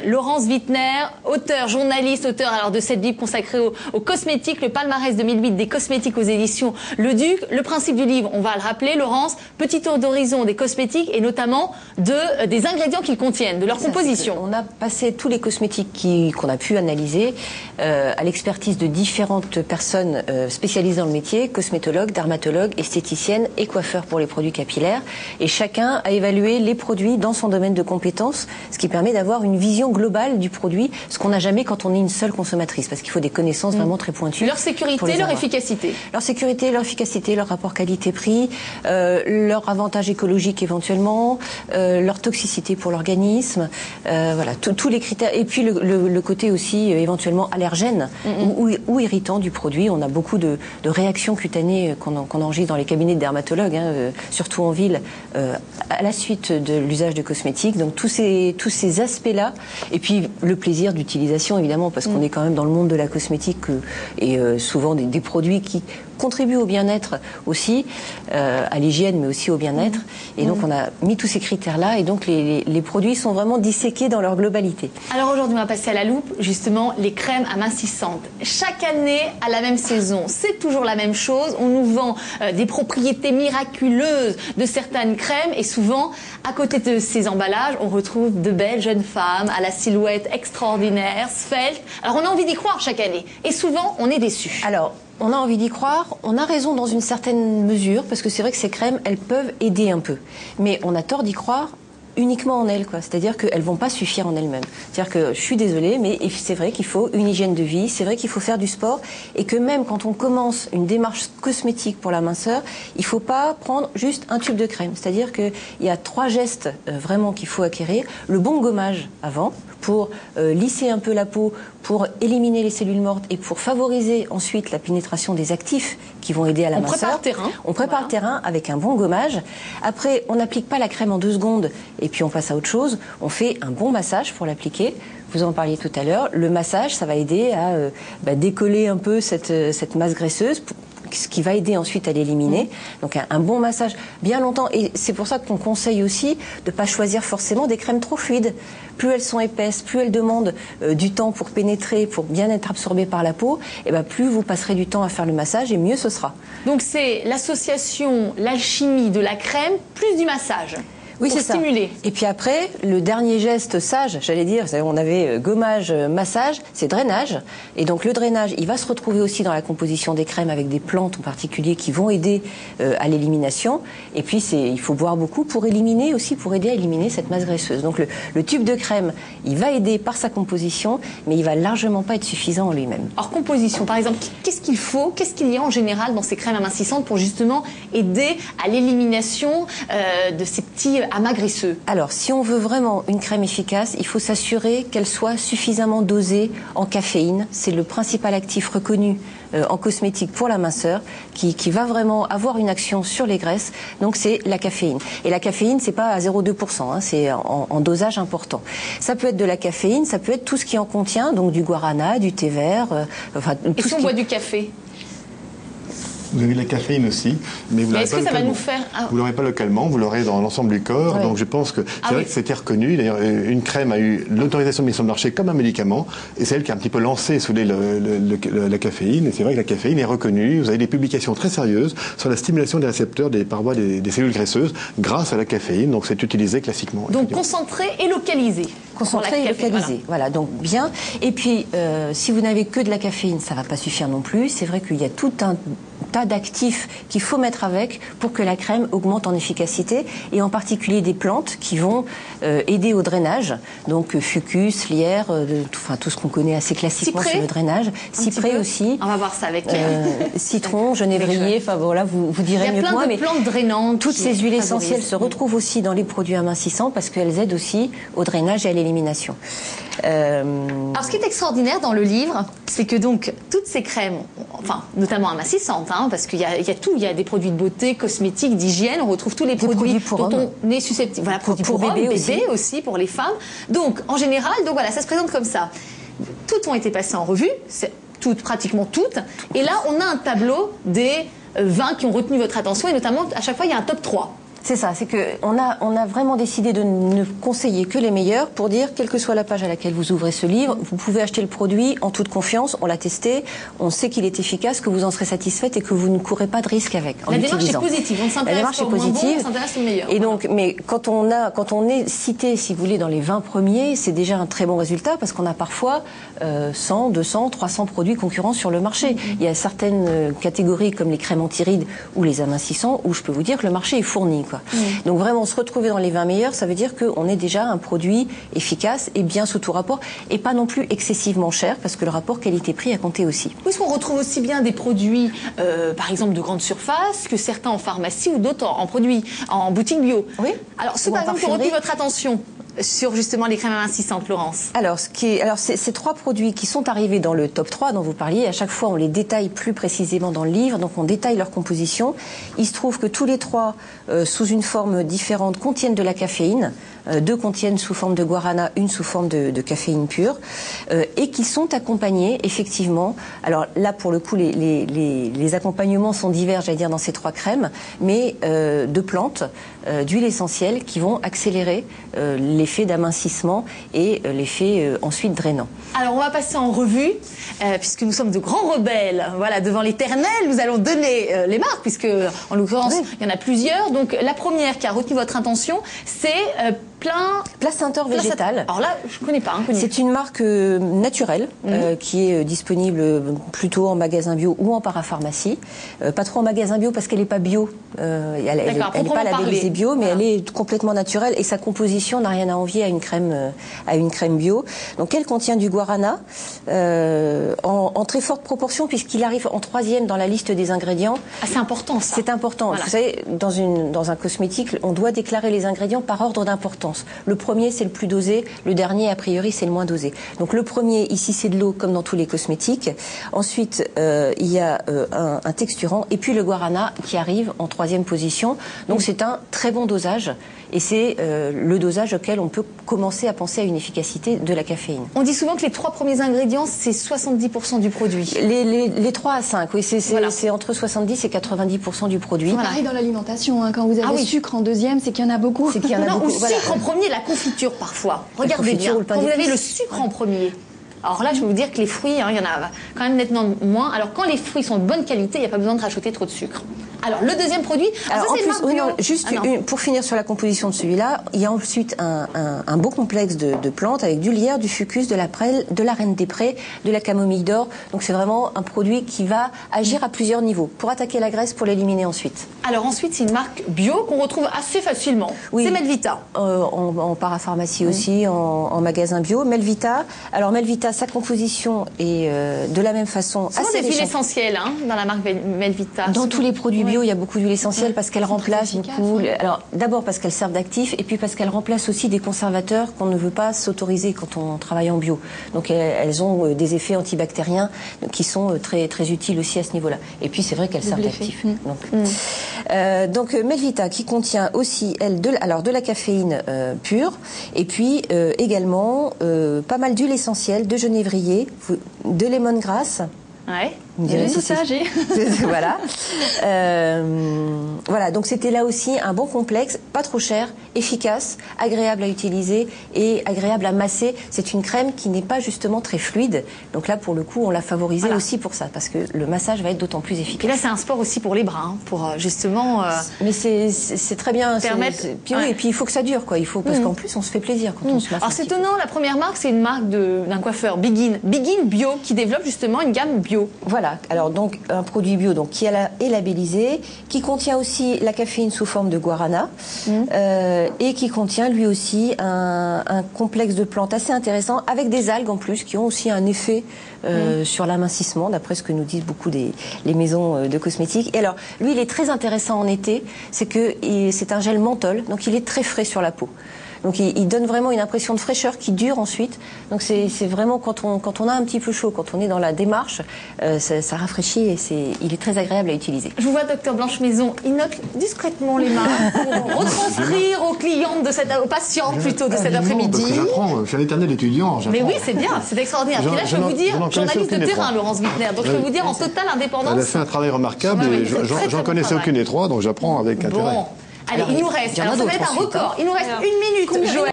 Laurence Wittner, auteur, journaliste, auteur alors de cette Bible consacrée aux cosmétiques, le palmarès 2008 des cosmétiques aux éditions Le Duc. Le principe du livre, on va le rappeler, Laurence, petit tour d'horizon des cosmétiques et notamment des ingrédients qu'ils contiennent, de leur composition. On a passé tous les cosmétiques qu'on a pu analyser à l'expertise de différentes personnes spécialisées dans le métier, cosmétologues, dermatologues, esthéticiennes et coiffeurs pour les produits capillaires. Et chacun a évalué les produits dans son domaine de compétences, ce qui permet d'avoir une vision globale du produit, ce qu'on n'a jamais quand on est une seule consommatrice, parce qu'il faut des connaissances vraiment très pointues. Leur sécurité, leur efficacité. Leur sécurité, leur efficacité, leur rapport qualité-prix, leur avantage écologique éventuellement, leur toxicité pour l'organisme, voilà, tous les critères. Et puis le côté aussi éventuellement allergène ou irritant du produit. On a beaucoup de réactions cutanées qu'on enregistre dans les cabinets de dermatologues, surtout en ville, à la suite de l'usage de cosmétiques. Donc tous ces aspects-là. Et puis le plaisir d'utilisation évidemment, parce qu'on est quand même dans le monde de la cosmétique et souvent des produits qui contribuent au bien-être aussi, à l'hygiène mais aussi au bien-être. Et donc on a mis tous ces critères-là et donc les produits sont vraiment disséqués dans leur globalité. Alors aujourd'hui on va passer à la loupe, justement les crèmes amincissantes. Chaque année à la même saison, c'est toujours la même chose. On nous vend des propriétés miraculeuses de certaines crèmes et souvent à côté de ces emballages on retrouve de belles jeunes femmes à la silhouette extraordinaire, svelte. Alors on a envie d'y croire chaque année et souvent on est déçu. Alors on a envie d'y croire, on a raison dans une certaine mesure, parce que c'est vrai que ces crèmes, elles peuvent aider un peu. Mais on a tort d'y croire uniquement en elles, quoi. C'est-à-dire qu'elles vont pas suffire en elles-mêmes. C'est-à-dire que je suis désolée, mais c'est vrai qu'il faut une hygiène de vie, c'est vrai qu'il faut faire du sport, et que même quand on commence une démarche cosmétique pour la minceur, il faut pas prendre juste un tube de crème. C'est-à-dire qu'il y a 3 gestes vraiment qu'il faut acquérir. Le bon gommage avant, pour lisser un peu la peau, pour éliminer les cellules mortes et pour favoriser ensuite la pénétration des actifs qui vont aider à la minceur. On prépare le terrain. On prépare le terrain avec un bon gommage. Après, on n'applique pas la crème en 2 secondes et puis on passe à autre chose. On fait un bon massage pour l'appliquer. Vous en parliez tout à l'heure. Le massage, ça va aider à décoller un peu cette masse graisseuse, ce qui va aider ensuite à l'éliminer. Donc un bon massage bien longtemps. Et c'est pour ça qu'on conseille aussi de ne pas choisir forcément des crèmes trop fluides. Plus elles sont épaisses, plus elles demandent du temps pour pénétrer, pour bien être absorbées par la peau, et plus vous passerez du temps à faire le massage et mieux ce sera. Donc c'est l'association, l'alchimie de la crème plus du massage. Oui, c'est ça. Et puis après, le dernier geste sage, j'allais dire, on avait gommage, massage, c'est drainage. Et donc le drainage, il va se retrouver aussi dans la composition des crèmes avec des plantes en particulier qui vont aider à l'élimination. Et puis il faut boire beaucoup pour éliminer aussi, pour aider à éliminer cette masse graisseuse. Donc le tube de crème, il va aider par sa composition, mais il va largement pas être suffisant en lui-même. Alors composition, par exemple, qu'est-ce qu'il faut, qu'est-ce qu'il y a en général dans ces crèmes amincissantes pour justement aider à l'élimination de ces petits amas graisseux? Alors, si on veut vraiment une crème efficace, il faut s'assurer qu'elle soit suffisamment dosée en caféine. C'est le principal actif reconnu en cosmétique pour la minceur, qui va vraiment avoir une action sur les graisses. Donc, c'est la caféine. Et la caféine, c'est pas à 0,2%, c'est en dosage important. Ça peut être de la caféine, ça peut être tout ce qui en contient, donc du guarana, du thé vert. Et si on boit du café? Vous avez de la caféine aussi, mais vous l'aurez pas localement. Vous l'aurez pas localement, vous l'aurez dans l'ensemble du corps. Ouais. Donc je pense que c'est vrai que c'était reconnu. D'ailleurs, une crème a eu l'autorisation de mise sur le marché comme un médicament, et c'est elle qui a un petit peu lancé sous la caféine. Et c'est vrai que la caféine est reconnue. Vous avez des publications très sérieuses sur la stimulation des récepteurs des parois des cellules graisseuses grâce à la caféine. Donc c'est utilisé classiquement. Donc concentré et localisé. Concentré et localisé. Voilà, donc bien. Et puis, si vous n'avez que de la caféine, ça ne va pas suffire non plus. C'est vrai qu'il y a tout un tas d'actifs qu'il faut mettre avec pour que la crème augmente en efficacité, et en particulier des plantes qui vont aider au drainage. Donc fucus, lierre, tout ce qu'on connaît assez classiquement sur le drainage. Cyprès aussi. On va voir ça avec citron, genévrier. Enfin voilà, vous direz mieux que moi. Il y a plein de plantes drainantes. Toutes ces huiles essentielles se retrouvent aussi dans les produits amincissants parce qu'elles aident aussi au drainage et à l'élimination. Alors ce qui est extraordinaire dans le livre, c'est que donc toutes ces crèmes, enfin notamment amincissantes, parce qu'il y a tout, il y a des produits de beauté, cosmétiques, d'hygiène, on retrouve tous les produits dont on est susceptible. Voilà, pour bébé aussi, pour les femmes. Donc en général, ça se présente comme ça. Toutes ont été passées en revue, pratiquement toutes, et là on a un tableau des 20 qui ont retenu votre attention, et notamment à chaque fois il y a un top 3. C'est ça, c'est qu'on a vraiment décidé de ne conseiller que les meilleurs pour dire, quelle que soit la page à laquelle vous ouvrez ce livre, vous pouvez acheter le produit en toute confiance, on l'a testé, on sait qu'il est efficace, que vous en serez satisfaite et que vous ne courez pas de risque avec. La démarche est positive, on s'intéresse au moins bon, on s'intéresse au meilleur. Et donc, mais quand on est cité, si vous voulez, dans les 20 premiers, c'est déjà un très bon résultat parce qu'on a parfois 100, 200, 300 produits concurrents sur le marché. Il y a certaines catégories comme les crèmes anti-rides ou les amincissants où je peux vous dire que le marché est fourni, quoi. Donc vraiment, se retrouver dans les 20 meilleurs, ça veut dire qu'on est déjà un produit efficace et bien sous tout rapport et pas non plus excessivement cher parce que le rapport qualité-prix a compté aussi. Est-ce qu'on retrouve aussi bien des produits, par exemple de grande surface, que certains en pharmacie ou d'autres en produits, en boutique bio? Oui. Alors, par exemple, qui ont retenu votre attention sur justement les crèmes amincissantes, Laurence? Alors, ces 3 produits qui sont arrivés dans le top 3 dont vous parliez, à chaque fois on les détaille plus précisément dans le livre, donc on détaille leur composition. Il se trouve que tous les 3, sous une forme différente, contiennent de la caféine. 2 contiennent sous forme de guarana, une sous forme de caféine pure, et qui sont accompagnés effectivement. Alors là, pour le coup, les accompagnements sont divers, j'allais dire, dans ces 3 crèmes, mais de plantes, d'huile essentielle qui vont accélérer l'effet d'amincissement et l'effet ensuite drainant. Alors on va passer en revue, puisque nous sommes de grands rebelles, voilà, devant l'éternel, nous allons donner les marques, puisque en l'occurrence il y en a plusieurs. Donc la première qui a retenu votre attention, c'est Placentor Végétal. Alors là, je ne connais pas. C'est une marque naturelle qui est disponible plutôt en magasin bio ou en parapharmacie. Pas trop en magasin bio parce qu'elle n'est pas bio. Elle n'est pas labellisée bio, mais elle est complètement naturelle et sa composition n'a rien à envier à une crème bio. Donc elle contient du guarana en très forte proportion puisqu'il arrive en 3e dans la liste des ingrédients. Ah, c'est important ça. C'est important. Voilà. Vous savez, dans un cosmétique, on doit déclarer les ingrédients par ordre d'importance. Le premier, c'est le plus dosé. Le dernier, a priori, c'est le moins dosé. Donc le premier, ici, c'est de l'eau, comme dans tous les cosmétiques. Ensuite, il y a un texturant. Et puis le guarana qui arrive en 3e position. Donc c'est un très bon dosage. Et c'est le dosage auquel on peut commencer à penser à une efficacité de la caféine. On dit souvent que les 3 premiers ingrédients, c'est 70% du produit. Les 3 à 5, oui, c'est entre 70 et 90% du produit. Voilà. Pareil dans l'alimentation, hein, quand vous avez sucre en 2e, c'est qu'il y en a beaucoup. C'est qu'il y en a beaucoup. Ou sucre en premier, la confiture parfois. Regardez bien, quand vous avez le sucre en premier. Alors là, je peux vous dire que les fruits, il y en a quand même nettement moins. Alors quand les fruits sont de bonne qualité, il n'y a pas besoin de rajouter trop de sucre. Alors le deuxième produit, pour finir sur la composition de celui-là, il y a ensuite un beau complexe de plantes avec du lierre, du fucus, de la prêle, de la reine des prés, de la camomille d'or. Donc c'est vraiment un produit qui va agir à plusieurs niveaux pour attaquer la graisse, pour l'éliminer ensuite. Alors ensuite, c'est une marque bio qu'on retrouve assez facilement. Oui. C'est Melvita. En parapharmacie aussi, en magasin bio. Melvita. Alors Melvita, sa composition est de la même façon assez riche. Des huiles essentielles dans la marque Melvita. Dans tous les produits bio, il y a beaucoup d'huiles essentielles parce qu'elles remplacent beaucoup. Alors d'abord parce qu'elles servent d'actifs et puis parce qu'elles remplacent aussi des conservateurs qu'on ne veut pas s'autoriser quand on travaille en bio. Donc elles ont des effets antibactériens qui sont très très utiles aussi à ce niveau-là. Et puis c'est vrai qu'elles servent d'actifs. Donc Melvita qui contient aussi de la caféine pure et puis également pas mal d'huile essentielle, de genévrier, de lemongrass. Ouais. Tout ça, j'ai. Voilà. Voilà, donc c'était là aussi un bon complexe, pas trop cher, efficace, agréable à utiliser et agréable à masser. C'est une crème qui n'est pas justement très fluide. Donc là, pour le coup, on l'a favorisée aussi pour ça, parce que le massage va être d'autant plus efficace. Et là, c'est un sport aussi pour les bras, pour justement... Mais c'est très bien. Puis oui, et puis il faut que ça dure, quoi. Il faut, parce qu'en plus, on se fait plaisir quand on se masse. Alors c'est étonnant, la première marque, c'est une marque d'un coiffeur, Begin Bio, qui développe justement une gamme bio. Voilà. Alors donc un produit bio qui est labellisé, qui contient aussi la caféine sous forme de guarana et qui contient lui aussi un complexe de plantes assez intéressant avec des algues en plus qui ont aussi un effet sur l'amincissement d'après ce que nous disent beaucoup les maisons de cosmétiques. Et alors lui il est très intéressant en été, c'est que c'est un gel menthol donc il est très frais sur la peau. Donc il donne vraiment une impression de fraîcheur qui dure ensuite. Donc c'est vraiment quand on a un petit peu chaud, quand on est dans la démarche, ça rafraîchit et il est très agréable à utiliser. Je vous vois, docteur Blanche-Maison, il note discrètement les mains pour retranscrire aux clientes aux patientes plutôt de cet après-midi. Parce que j'apprends, je suis un éternel étudiant. Mais oui, c'est bien, c'est extraordinaire. Puis là, je peux vous dire, journaliste de terrain, Laurence Wittner, donc je peux vous dire en totale indépendance. Elle a fait un travail remarquable et j'en connaissais aucune des 3, donc j'apprends avec intérêt. Allez, il nous reste. Alors, ça va être un record. Il nous reste 1 minute. Joël.